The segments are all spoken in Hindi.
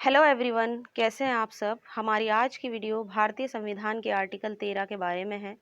हेलो एवरीवन, कैसे हैं आप सब। हमारी आज की वीडियो भारतीय संविधान के आर्टिकल 13 के बारे में है।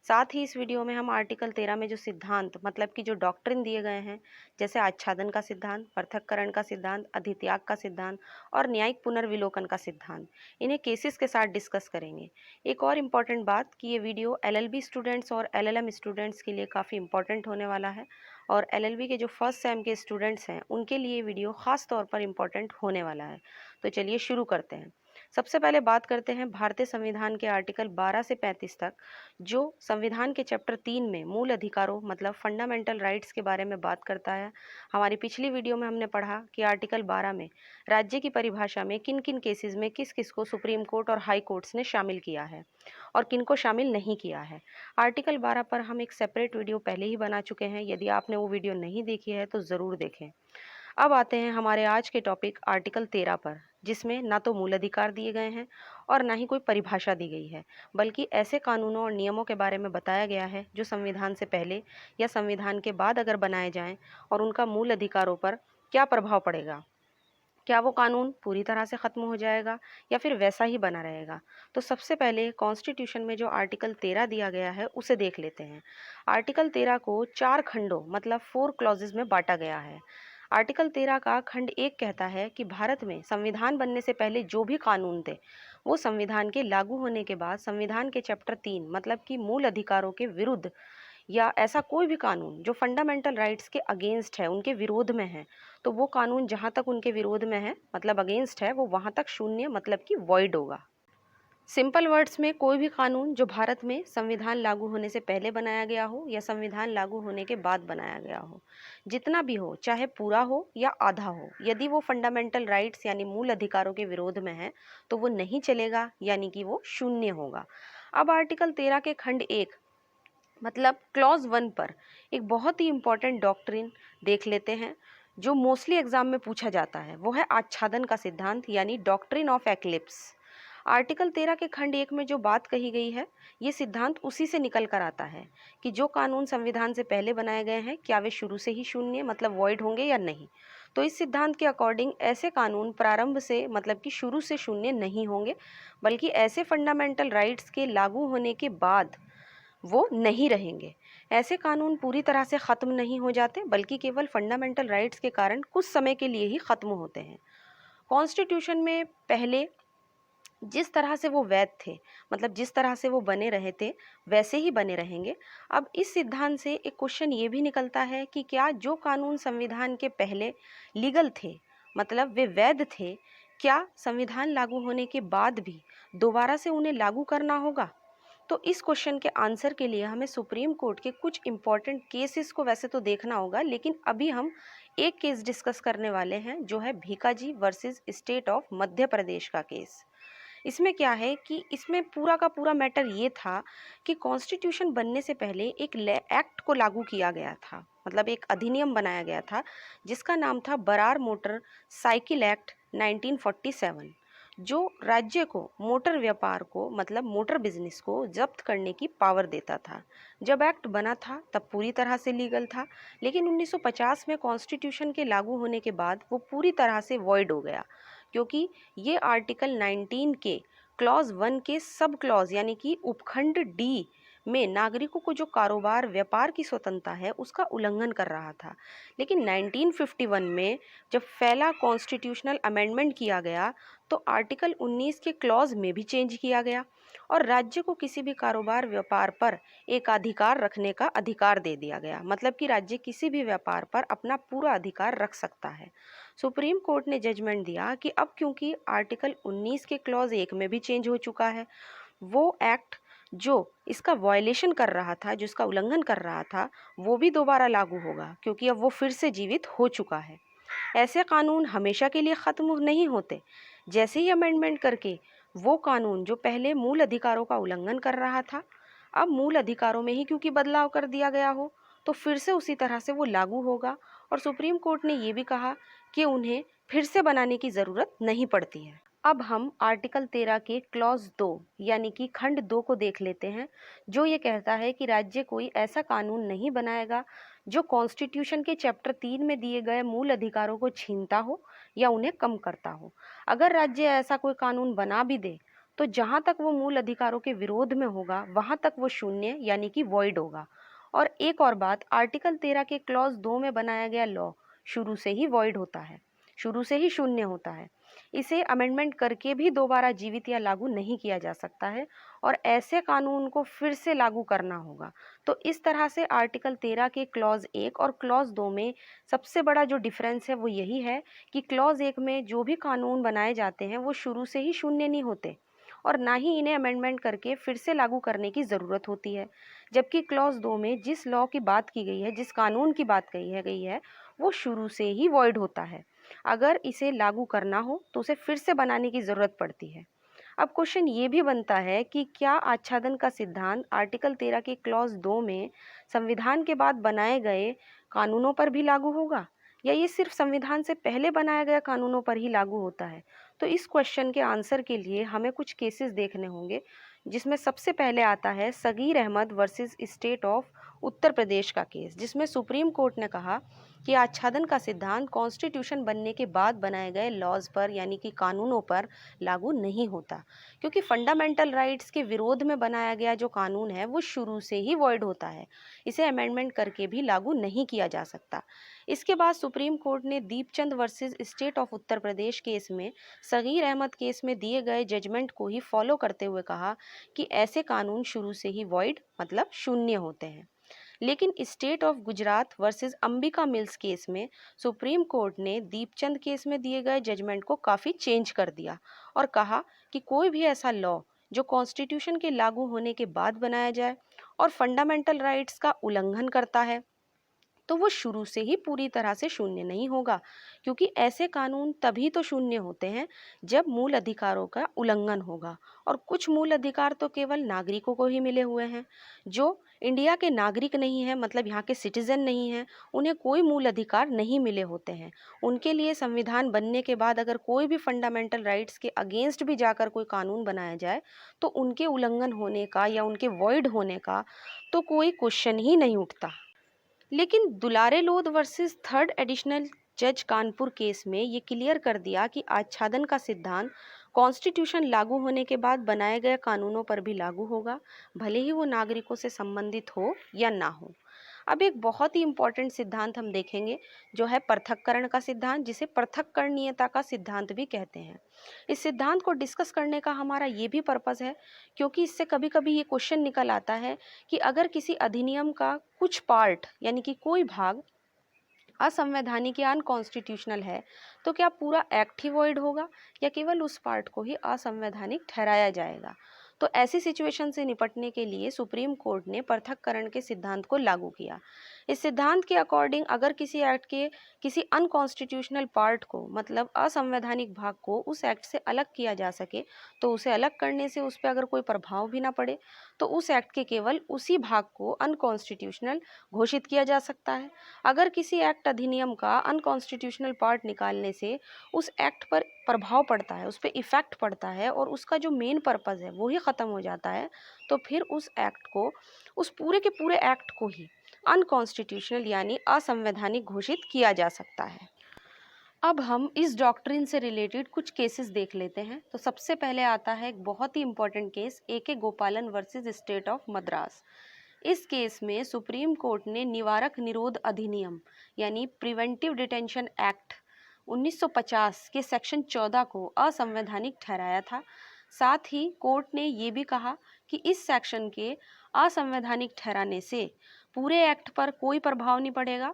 साथ ही इस वीडियो में हम आर्टिकल 13 में जो सिद्धांत मतलब कि जो डॉक्ट्रिन दिए गए हैं, जैसे आच्छादन का सिद्धांत, पृथक्करण का सिद्धांत, अधित्याग का सिद्धांत और न्यायिक पुनर्विलोकन का सिद्धांत, इन्हें केसेस के साथ डिस्कस करेंगे। एक और इम्पॉर्टेंट बात कि ये वीडियो एलएलबी स्टूडेंट्स और एलएलएम स्टूडेंट्स के लिए काफ़ी इंपॉर्टेंट होने वाला है और एलएलबी के जो फर्स्ट सेम के स्टूडेंट्स हैं उनके लिए वीडियो खास तौर पर इम्पॉर्टेंट होने वाला है। तो चलिए शुरू करते हैं। सबसे पहले बात करते हैं भारतीय संविधान के आर्टिकल 12 से 35 तक, जो संविधान के चैप्टर 3 में मूल अधिकारों मतलब फंडामेंटल राइट्स के बारे में बात करता है। हमारी पिछली वीडियो में हमने पढ़ा कि आर्टिकल 12 में राज्य की परिभाषा में किन किन केसेस में किस किस को सुप्रीम कोर्ट और हाई कोर्ट्स ने शामिल किया है और किन को शामिल नहीं किया है। आर्टिकल 12 पर हम एक सेपरेट वीडियो पहले ही बना चुके हैं, यदि आपने वो वीडियो नहीं देखी है तो ज़रूर देखें। अब आते हैं हमारे आज के टॉपिक आर्टिकल 13 पर, जिसमें ना तो मूल अधिकार दिए गए हैं और ना ही कोई परिभाषा दी गई है, बल्कि ऐसे कानूनों और नियमों के बारे में बताया गया है जो संविधान से पहले या संविधान के बाद अगर बनाए जाएं और उनका मूल अधिकारों पर क्या प्रभाव पड़ेगा। क्या वो कानून पूरी तरह से ख़त्म हो जाएगा या फिर वैसा ही बना रहेगा। तो सबसे पहले कॉन्स्टिट्यूशन में जो आर्टिकल 13 दिया गया है उसे देख लेते हैं। आर्टिकल 13 को 4 खंडों मतलब 4 क्लॉजेज में बांटा गया है। आर्टिकल 13 का खंड 1 कहता है कि भारत में संविधान बनने से पहले जो भी कानून थे वो संविधान के लागू होने के बाद संविधान के चैप्टर 3 मतलब कि मूल अधिकारों के विरुद्ध या ऐसा कोई भी कानून जो फंडामेंटल राइट्स के अगेंस्ट है, उनके विरोध में है, तो वो कानून जहाँ तक उनके विरोध में है मतलब अगेंस्ट है, वो वहाँ तक शून्य मतलब कि वॉइड होगा। सिंपल वर्ड्स में कोई भी कानून जो भारत में संविधान लागू होने से पहले बनाया गया हो या संविधान लागू होने के बाद बनाया गया हो, जितना भी हो, चाहे पूरा हो या आधा हो, यदि वो फंडामेंटल राइट्स यानी मूल अधिकारों के विरोध में है तो वो नहीं चलेगा, यानी कि वो शून्य होगा। अब आर्टिकल 13 के खंड 1 मतलब क्लॉज 1 पर एक बहुत ही इंपॉर्टेंट डॉक्ट्रिन देख लेते हैं जो मोस्टली एग्जाम में पूछा जाता है। वो है आच्छादन का सिद्धांत यानी डॉक्ट्रिन ऑफ एक्लिप्स। आर्टिकल 13 के खंड 1 में जो बात कही गई है, ये सिद्धांत उसी से निकल कर आता है कि जो कानून संविधान से पहले बनाए गए हैं क्या वे शुरू से ही शून्य मतलब वॉइड होंगे या नहीं। तो इस सिद्धांत के अकॉर्डिंग ऐसे कानून प्रारंभ से मतलब कि शुरू से शून्य नहीं होंगे, बल्कि ऐसे फंडामेंटल राइट्स के लागू होने के बाद वो नहीं रहेंगे। ऐसे कानून पूरी तरह से ख़त्म नहीं हो जाते, बल्कि केवल फंडामेंटल राइट्स के कारण कुछ समय के लिए ही ख़त्म होते हैं। कॉन्स्टिट्यूशन में पहले जिस तरह से वो वैध थे मतलब जिस तरह से वो बने रहे थे वैसे ही बने रहेंगे। अब इस सिद्धांत से एक क्वेश्चन ये भी निकलता है कि क्या जो कानून संविधान के पहले लीगल थे मतलब वे वैध थे, क्या संविधान लागू होने के बाद भी दोबारा से उन्हें लागू करना होगा। तो इस क्वेश्चन के आंसर के लिए हमें सुप्रीम कोर्ट के कुछ इंपॉर्टेंट केसेस को वैसे तो देखना होगा, लेकिन अभी हम एक केस डिस्कस करने वाले हैं जो है Bhikaji versus state of Madhya Pradesh का केस। इसमें क्या है कि इसमें पूरा का पूरा मैटर ये था कि कॉन्स्टिट्यूशन बनने से पहले एक एक्ट को लागू किया गया था, मतलब एक अधिनियम बनाया गया था जिसका नाम था बरार मोटर साइकिल एक्ट 1947, जो राज्य को मोटर व्यापार को मतलब मोटर बिजनेस को जब्त करने की पावर देता था। जब एक्ट बना था तब पूरी तरह से लीगल था, लेकिन 1950 में कॉन्स्टिट्यूशन के लागू होने के बाद वो पूरी तरह से वॉइड हो गया, क्योंकि ये आर्टिकल 19 के क्लॉज 1 के सब क्लॉज यानी कि उपखंड डी में नागरिकों को जो कारोबार व्यापार की स्वतंत्रता है उसका उल्लंघन कर रहा था। लेकिन 1951 में जब पहला कॉन्स्टिट्यूशनल अमेंडमेंट किया गया तो आर्टिकल 19 के क्लॉज में भी चेंज किया गया और राज्य को किसी भी कारोबार व्यापार पर एकाधिकार रखने का अधिकार दे दिया गया, मतलब कि राज्य किसी भी व्यापार पर अपना पूरा अधिकार रख सकता है। सुप्रीम कोर्ट ने जजमेंट दिया कि अब क्योंकि आर्टिकल 19 के क्लॉज 1 में भी चेंज हो चुका है, वो एक्ट जो इसका वायलेशन कर रहा था, जो इसका उल्लंघन कर रहा था, वो भी दोबारा लागू होगा, क्योंकि अब वो फिर से जीवित हो चुका है। ऐसे कानून हमेशा के लिए ख़त्म नहीं होते। जैसे ही अमेंडमेंट करके वो कानून जो पहले मूल अधिकारों का उल्लंघन कर रहा था, अब मूल अधिकारों में ही क्योंकि बदलाव कर दिया गया हो, तो फिर से उसी तरह से वो लागू होगा। और सुप्रीम कोर्ट ने ये भी कहा कि उन्हें फिर से बनाने की ज़रूरत नहीं पड़ती है। अब हम आर्टिकल 13 के क्लॉज 2 यानी कि खंड 2 को देख लेते हैं, जो ये कहता है कि राज्य कोई ऐसा कानून नहीं बनाएगा जो कॉन्स्टिट्यूशन के चैप्टर 3 में दिए गए मूल अधिकारों को छीनता हो या उन्हें कम करता हो। अगर राज्य ऐसा कोई कानून बना भी दे तो जहां तक वो मूल अधिकारों के विरोध में होगा वहां तक वो शून्य यानी कि वॉइड होगा। और एक और बात, आर्टिकल 13 के क्लॉज 2 में बनाया गया लॉ शुरू से ही वॉइड होता है, शुरू से ही शून्य होता है। इसे अमेंडमेंट करके भी दोबारा जीवित या लागू नहीं किया जा सकता है और ऐसे कानून को फिर से लागू करना होगा। तो इस तरह से आर्टिकल 13 के क्लॉज 1 और क्लॉज 2 में सबसे बड़ा जो डिफरेंस है वो यही है कि क्लॉज 1 में जो भी कानून बनाए जाते हैं वो शुरू से ही शून्य नहीं होते और ना ही इन्हें अमेंडमेंट करके फिर से लागू करने की ज़रूरत होती है। जबकि क्लॉज 2 में जिस लॉ की बात की गई है, जिस कानून की बात गई है वो शुरू से ही वॉइड होता है। अगर इसे लागू करना हो तो उसे फिर से बनाने की ज़रूरत पड़ती है। अब क्वेश्चन ये भी बनता है कि क्या आच्छादन का सिद्धांत आर्टिकल 13 के क्लॉज 2 में संविधान के बाद बनाए गए कानूनों पर भी लागू होगा या ये सिर्फ संविधान से पहले बनाए गए कानूनों पर ही लागू होता है? तो इस क्वेश्चन के आंसर के लिए हमें कुछ केसेस देखने होंगे, जिसमें सबसे पहले आता है Sagir Ahmad versus state of Uttar Pradesh का केस, जिसमें सुप्रीम कोर्ट ने कहा कि आच्छादन का सिद्धांत कॉन्स्टिट्यूशन बनने के बाद बनाए गए लॉज पर यानी कि कानूनों पर लागू नहीं होता, क्योंकि फंडामेंटल राइट्स के विरोध में बनाया गया जो कानून है वो शुरू से ही वॉइड होता है, इसे अमेंडमेंट करके भी लागू नहीं किया जा सकता। इसके बाद सुप्रीम कोर्ट ने Deepchand versus state of Uttar Pradesh case में सगीर अहमद केस में दिए गए जजमेंट को ही फॉलो करते हुए कहा कि ऐसे कानून शुरू से ही वॉइड मतलब शून्य होते हैं। लेकिन state of Gujarat versus Ambika mills case में सुप्रीम कोर्ट ने दीपचंद केस में दिए गए जजमेंट को काफ़ी चेंज कर दिया और कहा कि कोई भी ऐसा लॉ जो कॉन्स्टिट्यूशन के लागू होने के बाद बनाया जाए और फंडामेंटल राइट्स का उल्लंघन करता है तो वो शुरू से ही पूरी तरह से शून्य नहीं होगा, क्योंकि ऐसे कानून तभी तो शून्य होते हैं जब मूल अधिकारों का उल्लंघन होगा। और कुछ मूल अधिकार तो केवल नागरिकों को ही मिले हुए हैं। जो इंडिया के नागरिक नहीं है, मतलब यहाँ के सिटीजन नहीं हैं, उन्हें कोई मूल अधिकार नहीं मिले होते हैं। उनके लिए संविधान बनने के बाद अगर कोई भी फंडामेंटल राइट्स के अगेंस्ट भी जाकर कोई कानून बनाया जाए तो उनके उल्लंघन होने का या उनके वॉइड होने का तो कोई क्वेश्चन ही नहीं उठता। लेकिन दुलारे लोध वर्सेस थर्ड एडिशनल जज कानपुर केस में ये क्लियर कर दिया कि आच्छादन का सिद्धांत कॉन्स्टिट्यूशन लागू होने के बाद बनाए गए कानूनों पर भी लागू होगा, भले ही वो नागरिकों से संबंधित हो या ना हो। अब एक बहुत ही इम्पोर्टेंट सिद्धांत हम देखेंगे जो है पृथक्करण का सिद्धांत, जिसे पृथक्करणीयता का सिद्धांत भी कहते हैं। इस सिद्धांत को डिस्कस करने का हमारा ये भी पर्पस है क्योंकि इससे कभी कभी ये क्वेश्चन निकल आता है कि अगर किसी अधिनियम का कुछ पार्ट यानी कि कोई भाग असंवैधानिक या अनकॉन्स्टिट्यूशनल है तो क्या पूरा एक्ट ही वॉइड होगा या केवल उस पार्ट को ही असंवैधानिक ठहराया जाएगा? तो ऐसी सिचुएशन से निपटने के लिए सुप्रीम कोर्ट ने पृथक्करण के सिद्धांत को लागू किया। इस सिद्धांत के अकॉर्डिंग अगर किसी एक्ट के किसी अनकॉन्स्टिट्यूशनल पार्ट को मतलब असंवैधानिक भाग को उस एक्ट से अलग किया जा सके तो उसे अलग करने से उस पर अगर कोई प्रभाव भी ना पड़े तो उस एक्ट के केवल उसी भाग को अनकॉन्स्टिट्यूशनल घोषित किया जा सकता है। अगर किसी एक्ट अधिनियम का अनकॉन्स्टिट्यूशनल पार्ट निकालने से उस एक्ट पर प्रभाव पड़ता है, उस पर इफेक्ट पड़ता है और उसका जो मेन पर्पज़ है वो ही ख़त्म हो जाता है, तो फिर उस एक्ट को, उस पूरे के पूरे एक्ट को ही अनकॉन्स्टिट्यूशनल यानी असंवैधानिक घोषित किया जा सकता है। अब हम इस डॉक्ट्रिन से रिलेटेड कुछ केसेस देख लेते हैं। तो सबसे पहले आता है एक बहुत ही इंपॉर्टेंट केस, ए.के. गोपालन वर्सेस स्टेट ऑफ मद्रास। इस केस में सुप्रीम कोर्ट ने निवारक निरोध अधिनियम यानी प्रिवेंटिव डिटेंशन एक्ट 1950 के सेक्शन 14 को असंवैधानिक ठहराया था। साथ ही कोर्ट ने ये भी कहा कि इस सेक्शन के असंवैधानिक ठहराने से पूरे एक्ट पर कोई प्रभाव नहीं पड़ेगा,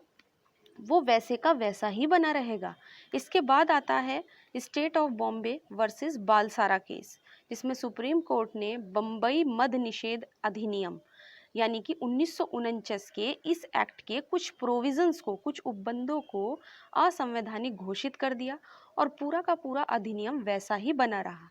वो वैसे का वैसा ही बना रहेगा। इसके बाद आता है state of Bombay versus Balsara case, जिसमें सुप्रीम कोर्ट ने बम्बई मद्य निषेध अधिनियम यानी कि 1949 के इस एक्ट के कुछ प्रोविजंस को, कुछ उपबंधों को असंवैधानिक घोषित कर दिया और पूरा का पूरा अधिनियम वैसा ही बना रहा।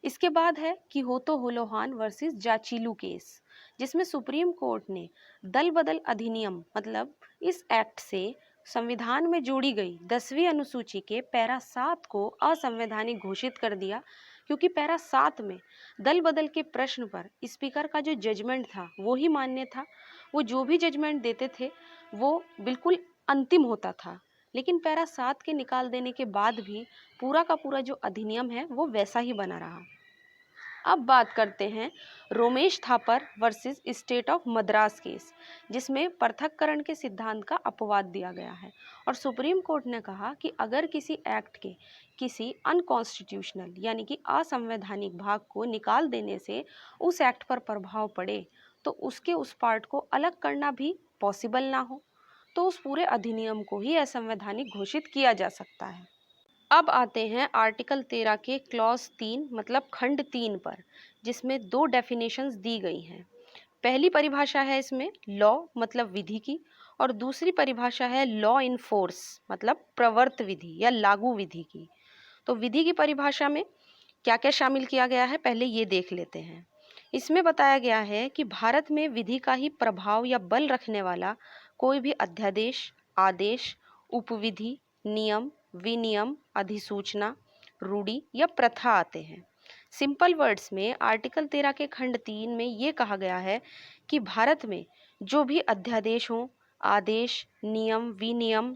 इसके बाद है कि होतो होलोहान वर्सेस जाचिलू केस, जिसमें सुप्रीम कोर्ट ने दल बदल अधिनियम मतलब इस एक्ट से संविधान में जोड़ी गई 10वीं अनुसूची के पैरा 7 को असंवैधानिक घोषित कर दिया, क्योंकि पैरा 7 में दल बदल के प्रश्न पर स्पीकर का जो जजमेंट था वो ही मान्य था। वो जो भी जजमेंट देते थे वो बिल्कुल अंतिम होता था। लेकिन पैरा 7 के निकाल देने के बाद भी पूरा का पूरा जो अधिनियम है वो वैसा ही बना रहा। अब बात करते हैं Romesh Thapar versus state of Madras case, जिसमें पृथक्करण के सिद्धांत का अपवाद दिया गया है और सुप्रीम कोर्ट ने कहा कि अगर किसी एक्ट के किसी अनकॉन्स्टिट्यूशनल यानी कि असंवैधानिक भाग को निकाल देने से उस एक्ट पर प्रभाव पड़े तो उसके उस पार्ट को अलग करना भी पॉसिबल ना हो, तो उस पूरे अधिनियम को ही असंवैधानिक घोषित किया जा सकता है। अब आते हैं आर्टिकल 13 के क्लॉज 3 मतलब खंड 3 पर, जिसमें 2 डेफिनेशंस दी गई हैं। पहली परिभाषा है इसमें लॉ मतलब विधि की, और दूसरी परिभाषा है लॉ इन फोर्स मतलब प्रवर्त विधि या लागू विधि की। तो विधि की परिभाषा में क्या क्या शामिल किया गया है पहले ये देख लेते हैं। इसमें बताया गया है कि भारत में विधि का ही प्रभाव या बल रखने वाला कोई भी अध्यादेश, आदेश, उपविधि, नियम, विनियम, अधिसूचना, रूढ़ि या प्रथा आते हैं। सिंपल वर्ड्स में आर्टिकल 13 के खंड 3 में ये कहा गया है कि भारत में जो भी अध्यादेश हों, आदेश, नियम, विनियम,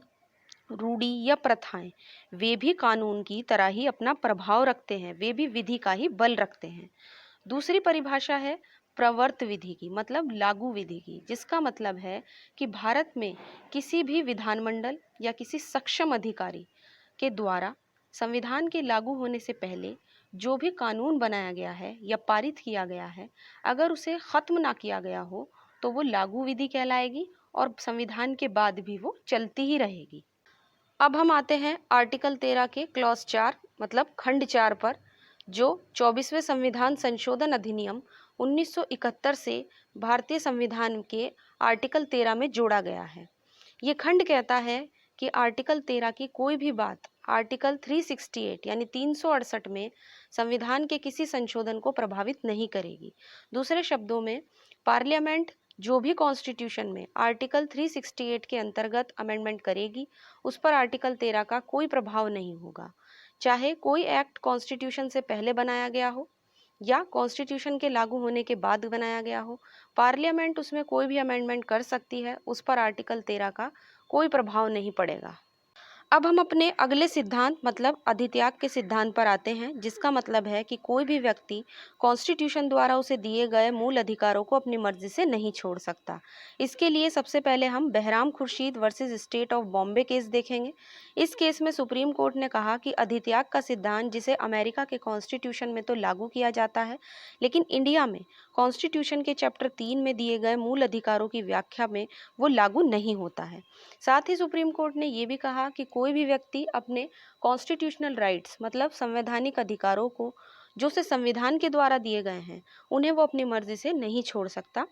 रूढ़ि या प्रथाएं, वे भी कानून की तरह ही अपना प्रभाव रखते हैं, वे भी विधि का ही बल रखते हैं। दूसरी परिभाषा है प्रवर्त विधि की मतलब लागू विधि की, जिसका मतलब है कि भारत में किसी भी विधानमंडल या किसी सक्षम अधिकारी के द्वारा संविधान के लागू होने से पहले जो भी कानून बनाया गया है या पारित किया गया है, अगर उसे खत्म ना किया गया हो तो वो लागू विधि कहलाएगी और संविधान के बाद भी वो चलती ही रहेगी। अब हम आते हैं आर्टिकल 13 के क्लॉज 4 मतलब खंड 4 पर, जो 24वें संविधान संशोधन अधिनियम 1971 से भारतीय संविधान के आर्टिकल 13 में जोड़ा गया है। ये खंड कहता है कि आर्टिकल 13 की कोई भी बात आर्टिकल 368 यानी 368 में संविधान के किसी संशोधन को प्रभावित नहीं करेगी। दूसरे शब्दों में पार्लियामेंट जो भी कॉन्स्टिट्यूशन में आर्टिकल 368 के अंतर्गत अमेंडमेंट करेगी उस पर आर्टिकल 13 का कोई प्रभाव नहीं होगा, चाहे कोई एक्ट कॉन्स्टिट्यूशन से पहले बनाया गया हो या कॉन्स्टिट्यूशन के लागू होने के बाद बनाया गया हो। पार्लियामेंट उसमें कोई भी अमेंडमेंट कर सकती है, उस पर आर्टिकल 13 का कोई प्रभाव नहीं पड़ेगा। अब हम अपने अगले सिद्धांत मतलब अधित्याग के सिद्धांत पर आते हैं, जिसका मतलब है कि कोई भी व्यक्ति कॉन्स्टिट्यूशन द्वारा उसे दिए गए मूल अधिकारों को अपनी मर्जी से नहीं छोड़ सकता। इसके लिए सबसे पहले हम Behram Khurshid versus state of Bombay case देखेंगे। इस केस में सुप्रीम कोर्ट ने कहा कि अधित्याग का सिद्धांत जिसे अमेरिका के कॉन्स्टिट्यूशन में तो लागू किया जाता है, लेकिन इंडिया में कॉन्स्टिट्यूशन के चैप्टर 3 में दिए गए मूल अधिकारों की व्याख्या में वो लागू नहीं होता है। साथ ही सुप्रीम कोर्ट ने ये भी कहा कि कोई भी व्यक्ति अपने कॉन्स्टिट्यूशनल राइट्स मतलब संवैधानिक अधिकारों को जो उसे संविधान के द्वारा दिए गए हैं उन्हें वो अपनी मर्जी से नहीं छोड़ सकता,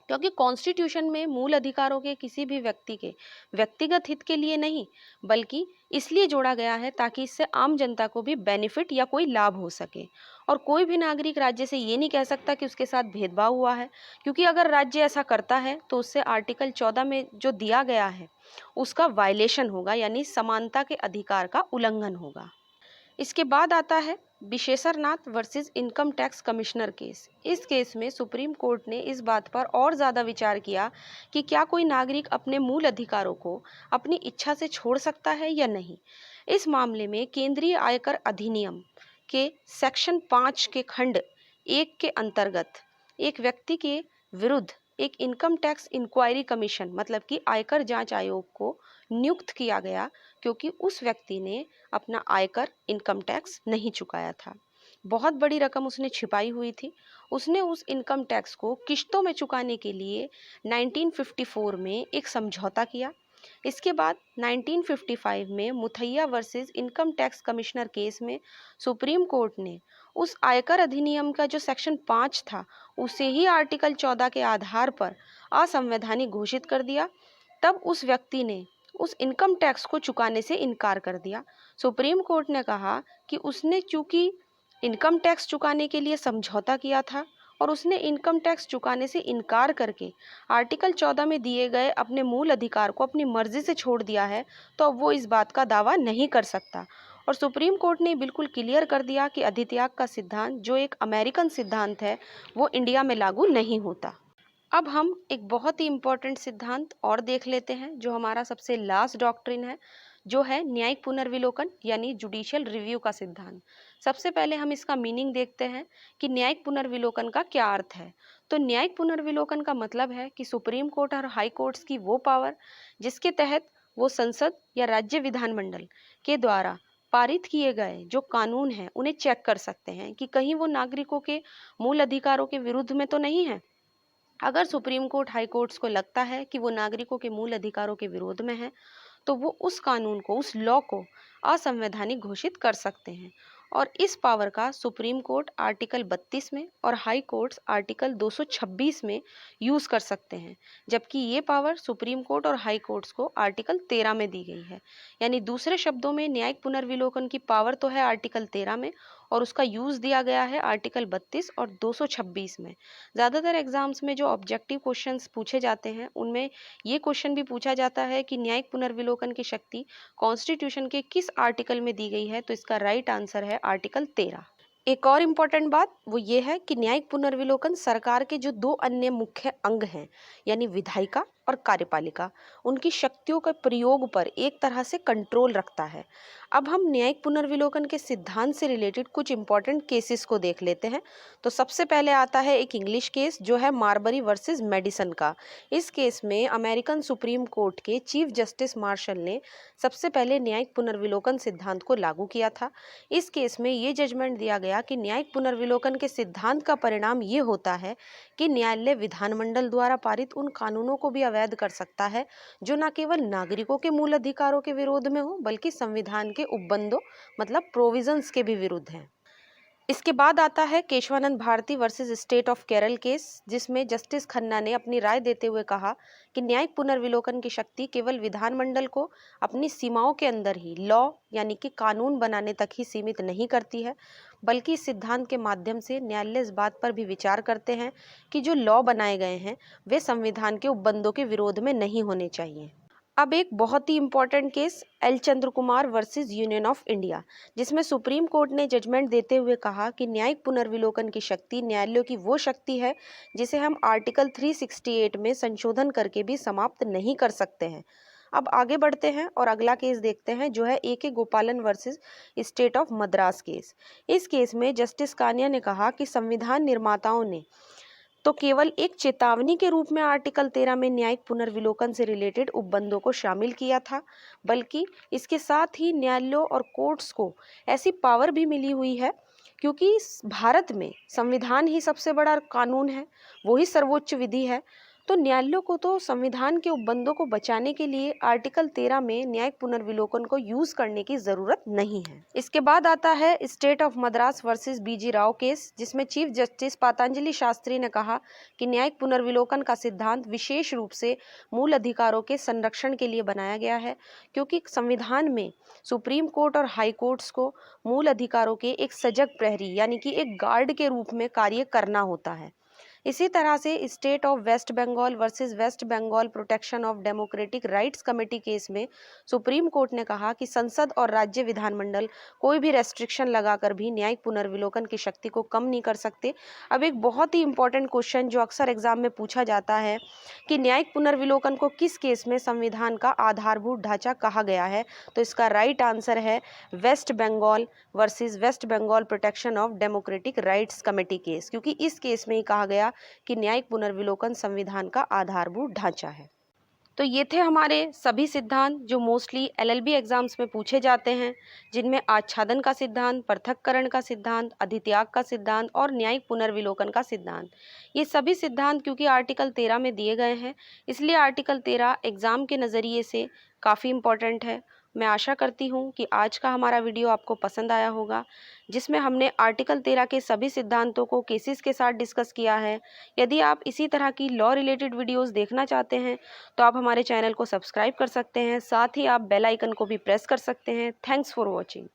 क्योंकि कॉन्स्टिट्यूशन में मूल अधिकारों के किसी भी व्यक्ति के व्यक्तिगत हित के लिए नहीं बल्कि इसलिए जोड़ा गया है ताकि इससे आम जनता को भी बेनिफिट या कोई लाभ हो सके। और कोई भी नागरिक राज्य से ये नहीं कह सकता कि उसके साथ भेदभाव हुआ है, क्योंकि अगर राज्य ऐसा करता है तो उससे आर्टिकल 14 में जो दिया गया है उसका वायलेशन होगा, यानी समानता के अधिकार का उल्लंघन होगा। इसके बाद आता है Vishesharnath versus income tax commissioner case. इस केस में सुप्रीम कोर्ट ने इस बात पर और ज़्यादा विचार किया कि क्या कोई नागरिक अपने मूल अधिकारों को अपनी इच्छा से छोड़ सकता है या नहीं। इस मामले में केंद्रीय आयकर अधिनियम के सेक्शन 5 के खंड 1 के अंतर्गत एक व्यक्ति के विरुद्ध एक इनकम टैक्स इंक्वायरी कमीशन मतलब कि आयकर जांच आयोग को नियुक्त किया गया, क्योंकि उस व्यक्ति ने अपना आयकर इनकम टैक्स नहीं चुकाया था। बहुत बड़ी रकम उसने छिपाई हुई थी। उसने उस इनकम टैक्स को किश्तों में चुकाने के लिए 1954 में एक समझौता किया। इसके बाद 1955 में Muttiah versus income tax commissioner case में सुप्रीम कोर्ट ने उस आयकर अधिनियम का जो सेक्शन 5 था उसे ही आर्टिकल 14 के आधार पर असंवैधानिक घोषित कर दिया। तब उस व्यक्ति ने उस इनकम टैक्स को चुकाने से इनकार कर दिया। सुप्रीम कोर्ट ने कहा कि उसने चूंकि इनकम टैक्स चुकाने के लिए समझौता किया था और उसने इनकम टैक्स चुकाने से इनकार करके आर्टिकल 14 में दिए गए अपने मूल अधिकार को अपनी मर्जी से छोड़ दिया है, तो अब वो इस बात का दावा नहीं कर सकता। और सुप्रीम कोर्ट ने बिल्कुल क्लियर कर दिया कि अधित्याग का सिद्धांत, जो एक अमेरिकन सिद्धांत है, वो इंडिया में लागू नहीं होता। अब हम एक बहुत ही इम्पोर्टेंट सिद्धांत और देख लेते हैं, जो हमारा सबसे लास्ट डॉक्ट्रिन है, जो है न्यायिक पुनर्विलोकन यानी जुडिशियल रिव्यू का सिद्धांत। सबसे पहले हम इसका मीनिंग देखते हैं कि न्यायिक पुनर्विलोकन का क्या अर्थ है। तो न्यायिक पुनर्विलोकन का मतलब है कि सुप्रीम कोर्ट और हाई कोर्ट्स की वो पावर जिसके तहत वो संसद या राज्य विधानमंडल के द्वारा पारित किए गए जो कानून हैं उन्हें चेक कर सकते हैं कि कहीं वो नागरिकों के मूल अधिकारों के विरुद्ध में तो नहीं है। अगर सुप्रीम कोर्ट हाई कोर्ट्स को लगता है कि वो नागरिकों के मूल अधिकारों के विरोध में है, तो वो उस कानून को, उस लॉ को असंवैधानिक घोषित कर सकते हैं। और इस पावर का सुप्रीम कोर्ट आर्टिकल 32 में और हाई कोर्ट्स आर्टिकल 226 में यूज कर सकते हैं, जबकि ये पावर सुप्रीम कोर्ट और हाई कोर्ट्स को आर्टिकल 13 में दी गई है। यानी दूसरे शब्दों में न्यायिक पुनर्विलोकन की पावर तो है आर्टिकल 13 में, और उसका यूज दिया गया है आर्टिकल 32 और 226 में। ज़्यादातर एग्जाम्स में जो ऑब्जेक्टिव क्वेश्चंस पूछे जाते हैं उनमें ये क्वेश्चन भी पूछा जाता है कि न्यायिक पुनर्विलोकन की शक्ति कॉन्स्टिट्यूशन के किस आर्टिकल में दी गई है, तो इसका राइट आंसर है आर्टिकल 13। एक और इम्पॉर्टेंट बात वो ये है कि न्यायिक पुनर्विलोकन सरकार के जो दो अन्य मुख्य अंग हैं, यानी विधायिका और कार्यपालिका, उनकी शक्तियों के प्रयोग पर एक तरह से कंट्रोल रखता है। अब हम न्यायिक पुनर्विलोकन के सिद्धांत से रिलेटेड कुछ इंपॉर्टेंट केसेस को देख लेते हैं। तो सबसे पहले आता है एक इंग्लिश केस, जो है मार्बरी वर्सेस मेडिसन का। इस केस में अमेरिकन सुप्रीम कोर्ट के चीफ जस्टिस मार्शल ने सबसे पहले न्यायिक पुनर्विलोकन सिद्धांत को लागू किया था। इस केस में ये जजमेंट दिया गया कि न्यायिक पुनर्विलोकन के सिद्धांत का परिणाम ये होता है कि न्यायालय विधानमंडल द्वारा पारित उन कानूनों को भी अवैध कर सकता है जो न केवल नागरिकों के मूल अधिकारों के विरोध में हो, बल्कि संविधान के उपबंधों मतलब प्रोविजंस के भी विरुद्ध हैं। इसके बाद आता है Kesavananda Bharati versus state of Kerala case, जिसमें जस्टिस खन्ना ने अपनी राय देते हुए कहा कि न्यायिक पुनर्विलोकन की शक्ति केवल विधानमंडल को अपनी सीमाओं के अंदर ही लॉ यानी कि कानून बनाने तक ही सीमित नहीं करती है, बल्कि इस सिद्धांत के माध्यम से न्यायालय इस बात पर भी विचार करते हैं कि जो लॉ बनाए गए हैं वे संविधान के उपबंधों के विरोध में नहीं होने चाहिए। अब एक बहुत ही important case L Chandra Kumar versus union of India, जिसमें सुप्रीम कोर्ट ने जजमेंट देते हुए कहा कि न्यायिक पुनर्विलोकन की शक्ति न्यायालयों की वो शक्ति है जिसे हम आर्टिकल 368 में संशोधन करके भी समाप्त नहीं कर सकते हैं। अब आगे बढ़ते हैं और अगला केस देखते हैं, जो है ए के गोपालन versus state of Madras case. इस केस में जस्टिस कानिया ने कहा कि संविधान निर्माताओं ने तो केवल एक चेतावनी के रूप में आर्टिकल 13 में न्यायिक पुनर्विलोकन से रिलेटेड उपबंधों को शामिल किया था, बल्कि इसके साथ ही न्यायालयों और कोर्ट्स को ऐसी पावर भी मिली हुई है, क्योंकि भारत में संविधान ही सबसे बड़ा कानून है, वही सर्वोच्च विधि है। तो न्यायालयों को तो संविधान के उपबंधों को बचाने के लिए आर्टिकल 13 में न्यायिक पुनर्विलोकन को यूज करने की जरूरत नहीं है। इसके बाद आता है state of Madras versus BG Rao case, जिसमें चीफ जस्टिस पातंजलि शास्त्री ने कहा कि न्यायिक पुनर्विलोकन का सिद्धांत विशेष रूप से मूल अधिकारों के संरक्षण के लिए बनाया गया है, क्योंकि संविधान में सुप्रीम कोर्ट और हाई कोर्ट्स को मूल अधिकारों के एक सजग प्रहरी यानी कि एक गार्ड के रूप में कार्य करना होता है। इसी तरह से state of West Bengal versus West Bengal protection of democratic rights committee case में सुप्रीम कोर्ट ने कहा कि संसद और राज्य विधानमंडल कोई भी रेस्ट्रिक्शन लगाकर भी न्यायिक पुनर्विलोकन की शक्ति को कम नहीं कर सकते। अब एक बहुत ही इंपॉर्टेंट क्वेश्चन जो अक्सर एग्जाम में पूछा जाता है कि न्यायिक पुनर्विलोकन को किस केस में संविधान का आधारभूत ढांचा कहा गया है, तो इसका राइट आंसर है West Bengal versus West Bengal protection of democratic rights committee case, क्योंकि इस केस में ही कहा गया कि न्यायिक पुनर्विलोकन संविधान का आधारभूत ढांचा है। तो ये थे हमारे सभी सिद्धांत जो मोस्टली एलएलबी एग्जाम्स में पूछे जाते हैं, जिनमें आच्छादन का सिद्धांत, पृथक्करण का सिद्धांत, अधित्याग का सिद्धांत और न्यायिक पुनर्विलोकन का सिद्धांत। ये सभी सिद्धांत क्योंकि आर्टिकल 13 में दिए गए हैं, इसलिए आर्टिकल 13 एग्जाम के नज़रिए से काफ़ी इम्पोर्टेंट है। मैं आशा करती हूँ कि आज का हमारा वीडियो आपको पसंद आया होगा, जिसमें हमने आर्टिकल 13 के सभी सिद्धांतों को केसेस के साथ डिस्कस किया है। यदि आप इसी तरह की लॉ रिलेटेड वीडियोस देखना चाहते हैं तो आप हमारे चैनल को सब्सक्राइब कर सकते हैं, साथ ही आप बेल आइकन को भी प्रेस कर सकते हैं। Thanks for watching.